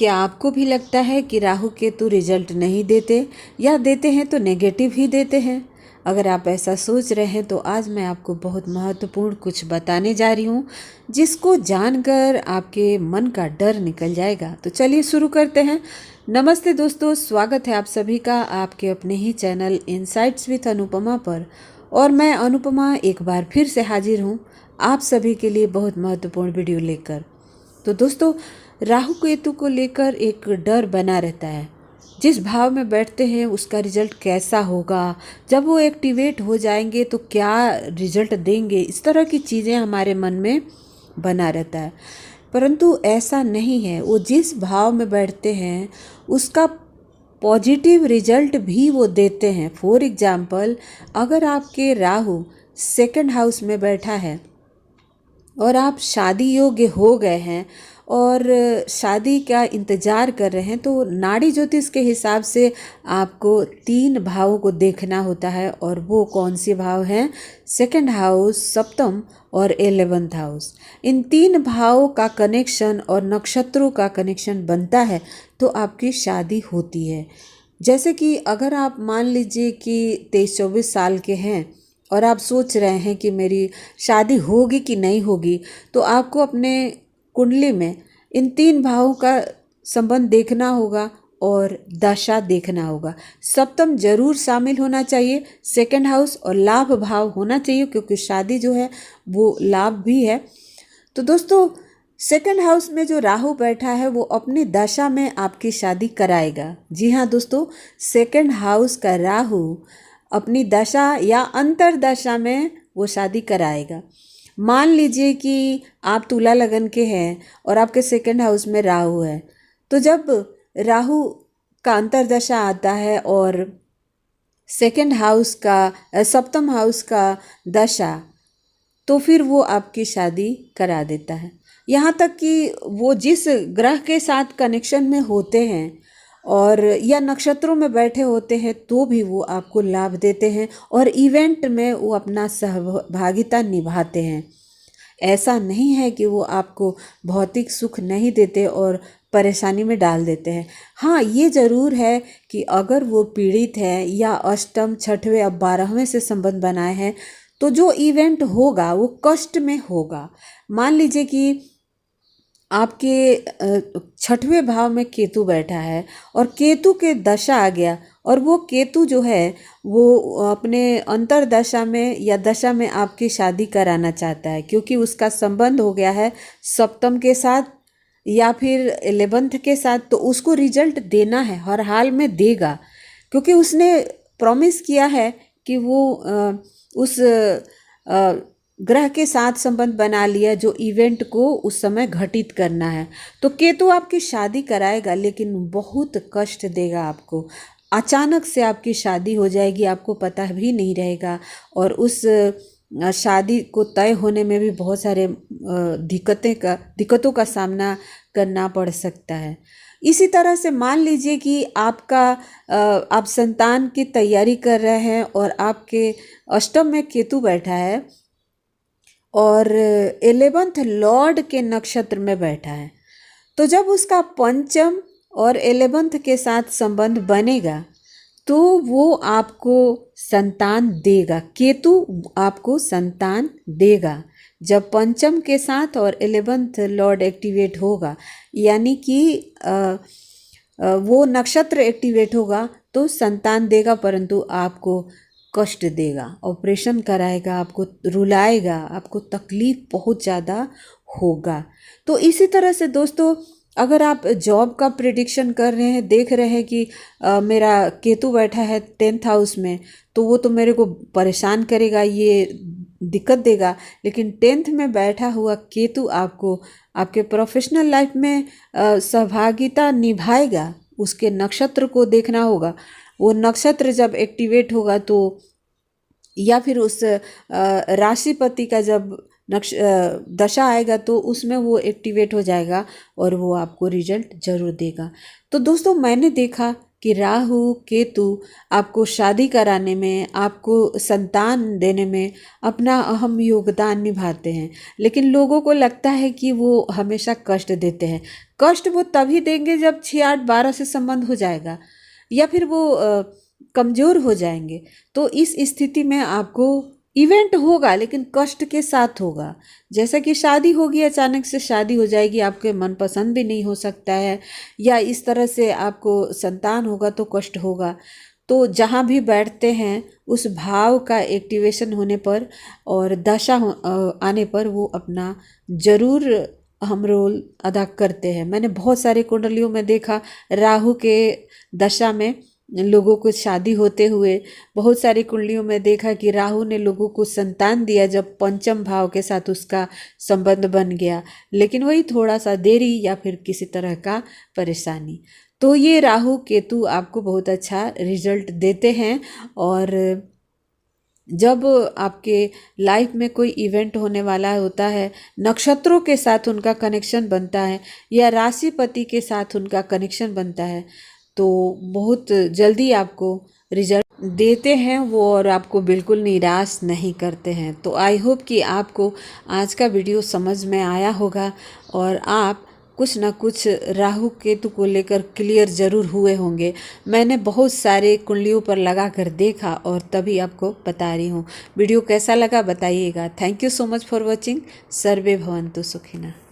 क्या आपको भी लगता है कि राहु केतु रिजल्ट नहीं देते या देते हैं तो नेगेटिव ही देते हैं? अगर आप ऐसा सोच रहे हैं तो आज मैं आपको बहुत महत्वपूर्ण कुछ बताने जा रही हूँ जिसको जानकर आपके मन का डर निकल जाएगा। तो चलिए शुरू करते हैं। नमस्ते दोस्तों, स्वागत है आप सभी का आपके अपने ही चैनल इनसाइट्स विथ अनुपमा पर। और मैं अनुपमा एक बार फिर से हाजिर हूँ आप सभी के लिए बहुत महत्वपूर्ण वीडियो लेकर। तो दोस्तों, राहु केतु को लेकर एक डर बना रहता है। जिस भाव में बैठते हैं उसका रिजल्ट कैसा होगा, जब वो एक्टिवेट हो जाएंगे तो क्या रिजल्ट देंगे, इस तरह की चीज़ें हमारे मन में बना रहता है। परंतु ऐसा नहीं है, वो जिस भाव में बैठते हैं उसका पॉजिटिव रिजल्ट भी वो देते हैं। फॉर एग्जाम्पल, अगर आपके राहु सेकंड हाउस में बैठा है और आप शादी योग्य हो गए हैं और शादी का इंतज़ार कर रहे हैं, तो नाड़ी ज्योतिष के हिसाब से आपको 3 भावों को देखना होता है। और वो कौन से भाव हैं? सेकंड हाउस, सप्तम और 11th हाउस। इन 3 भावों का कनेक्शन और नक्षत्रों का कनेक्शन बनता है तो आपकी शादी होती है। जैसे कि अगर आप मान लीजिए कि 23-24 साल के हैं और आप सोच रहे हैं कि मेरी शादी होगी कि नहीं होगी, तो आपको अपने कुंडली में इन 3 भावों का संबंध देखना होगा और दशा देखना होगा। सप्तम जरूर शामिल होना चाहिए, सेकंड हाउस और लाभ भाव होना चाहिए, क्योंकि शादी जो है वो लाभ भी है। तो दोस्तों, सेकंड हाउस में जो राहु बैठा है वो अपनी दशा में आपकी शादी कराएगा। जी हाँ दोस्तों, सेकंड हाउस का राहु अपनी दशा या अंतरदशा में वो शादी कराएगा। मान लीजिए कि आप तुला लगन के हैं और आपके सेकंड हाउस में राहु है, तो जब राहु का अंतरदशा आता है और सेकंड हाउस का सप्तम हाउस का दशा, तो फिर वो आपकी शादी करा देता है। यहाँ तक कि वो जिस ग्रह के साथ कनेक्शन में होते हैं और या नक्षत्रों में बैठे होते हैं तो भी वो आपको लाभ देते हैं और इवेंट में वो अपना सहभागिता निभाते हैं। ऐसा नहीं है कि वो आपको भौतिक सुख नहीं देते और परेशानी में डाल देते हैं। हाँ, ये ज़रूर है कि अगर वो पीड़ित है या अष्टम, छठवें, अब 12वें से संबंध बनाए हैं तो जो इवेंट होगा वो कष्ट में होगा। मान लीजिए कि आपके 6वें भाव में केतु बैठा है और केतु के दशा आ गया और वो केतु जो है वो अपने अंतरदशा में या दशा में आपकी शादी कराना चाहता है, क्योंकि उसका संबंध हो गया है सप्तम के साथ या फिर 11th के साथ। तो उसको रिजल्ट देना है, हर हाल में देगा, क्योंकि उसने प्रॉमिस किया है कि वो उस ग्रह के साथ संबंध बना लिया जो इवेंट को उस समय घटित करना है। तो केतु आपकी शादी कराएगा, लेकिन बहुत कष्ट देगा आपको। अचानक से आपकी शादी हो जाएगी, आपको पता भी नहीं रहेगा और उस शादी को तय होने में भी बहुत सारे दिक्कतों का सामना करना पड़ सकता है। इसी तरह से मान लीजिए कि आप संतान की तैयारी कर रहे हैं और आपके अष्टम में केतु बैठा है और 11th लॉर्ड के नक्षत्र में बैठा है। तो जब उसका पंचम और 11th के साथ संबंध बनेगा तो वो आपको संतान देगा। केतु आपको संतान देगा जब पंचम के साथ और 11th लॉर्ड एक्टिवेट होगा, यानी कि वो नक्षत्र एक्टिवेट होगा तो संतान देगा, परंतु आपको कष्ट देगा, ऑपरेशन कराएगा, आपको रुलाएगा, आपको तकलीफ बहुत ज़्यादा होगा। तो इसी तरह से दोस्तों, अगर आप जॉब का प्रिडिक्शन कर रहे हैं, देख रहे हैं कि मेरा केतु बैठा है 10th हाउस में, तो वो तो मेरे को परेशान करेगा, ये दिक्कत देगा, लेकिन 10th में बैठा हुआ केतु आपको आपके प्रोफेशनल लाइफ में सहभागिता निभाएगा। उसके नक्षत्र को देखना होगा, वो नक्षत्र जब एक्टिवेट होगा तो या फिर उस राशिपति का जब दशा आएगा तो उसमें वो एक्टिवेट हो जाएगा और वो आपको रिजल्ट ज़रूर देगा। तो दोस्तों, मैंने देखा कि राहु केतु आपको शादी कराने में, आपको संतान देने में अपना अहम योगदान निभाते हैं। लेकिन लोगों को लगता है कि वो हमेशा कष्ट देते हैं। कष्ट वो तभी देंगे जब 6, 8, 12 से संबंध हो जाएगा, या फिर वो कमज़ोर हो जाएंगे। तो इस स्थिति में आपको इवेंट होगा, लेकिन कष्ट के साथ होगा। जैसा कि शादी होगी, अचानक से शादी हो जाएगी, आपके मनपसंद भी नहीं हो सकता है, या इस तरह से आपको संतान होगा तो कष्ट होगा। तो जहाँ भी बैठते हैं उस भाव का एक्टिवेशन होने पर और दशा आने पर वो अपना ज़रूर अहम रोल अदा करते हैं। मैंने बहुत सारे कुंडलियों में देखा, राहु के दशा में लोगों को शादी होते हुए, बहुत सारी कुंडलियों में देखा कि राहु ने लोगों को संतान दिया जब पंचम भाव के साथ उसका संबंध बन गया, लेकिन वही थोड़ा सा देरी या फिर किसी तरह का परेशानी। तो ये राहु केतु आपको बहुत अच्छा रिजल्ट देते हैं। और जब आपके लाइफ में कोई इवेंट होने वाला होता है, नक्षत्रों के साथ उनका कनेक्शन बनता है या राशिपति के साथ उनका कनेक्शन बनता है, तो बहुत जल्दी आपको रिजल्ट देते हैं वो, और आपको बिल्कुल निराश नहीं करते हैं। तो आई होप कि आपको आज का वीडियो समझ में आया होगा और आप कुछ ना कुछ राहु केतु को लेकर क्लियर ज़रूर हुए होंगे। मैंने बहुत सारे कुंडलियों पर लगा कर देखा और तभी आपको बता रही हूँ। वीडियो कैसा लगा बताइएगा। Thank you so much for watching. सर्वे भवन्तु सुखिनः।